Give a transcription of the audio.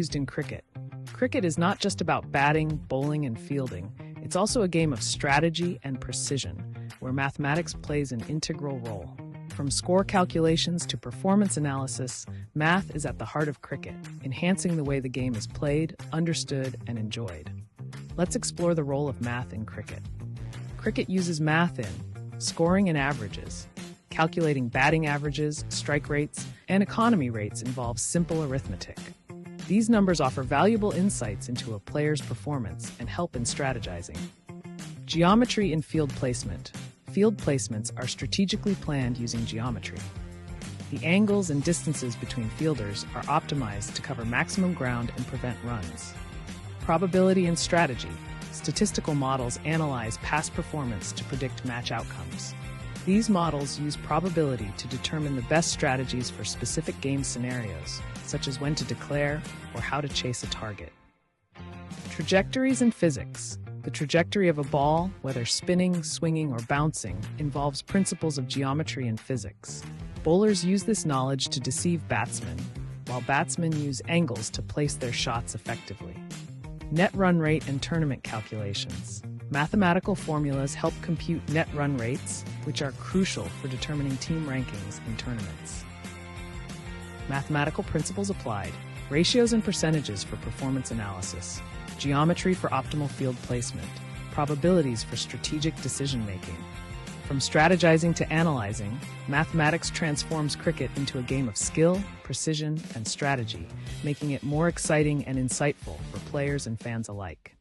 used in cricket. Cricket is not just about batting, bowling, and fielding. It's also a game of strategy and precision, where mathematics plays an integral role. From score calculations to performance analysis, math is at the heart of cricket, enhancing the way the game is played, understood, and enjoyed. Let's explore the role of math in cricket. Cricket uses math in scoring and averages. Calculating batting averages, strike rates, and economy rates involves simple arithmetic. These numbers offer valuable insights into a player's performance and help in strategizing. Geometry in field placement. Field placements are strategically planned using geometry. The angles and distances between fielders are optimized to cover maximum ground and prevent runs. Probability and strategy. Statistical models analyze past performance to predict match outcomes. These models use probability to determine the best strategies for specific game scenarios, such as when to declare or how to chase a target. Trajectories in physics. The trajectory of a ball, whether spinning, swinging, or bouncing, involves principles of geometry and physics. Bowlers use this knowledge to deceive batsmen, while batsmen use angles to place their shots effectively. Net run rate and tournament calculations. Mathematical formulas help compute net run rates, which are crucial for determining team rankings in tournaments. Mathematical principles applied. Ratios and percentages for performance analysis. Geometry for optimal field placement. Probabilities for strategic decision-making. From strategizing to analyzing, mathematics transforms cricket into a game of skill, precision, and strategy, making it more exciting and insightful for players and fans alike.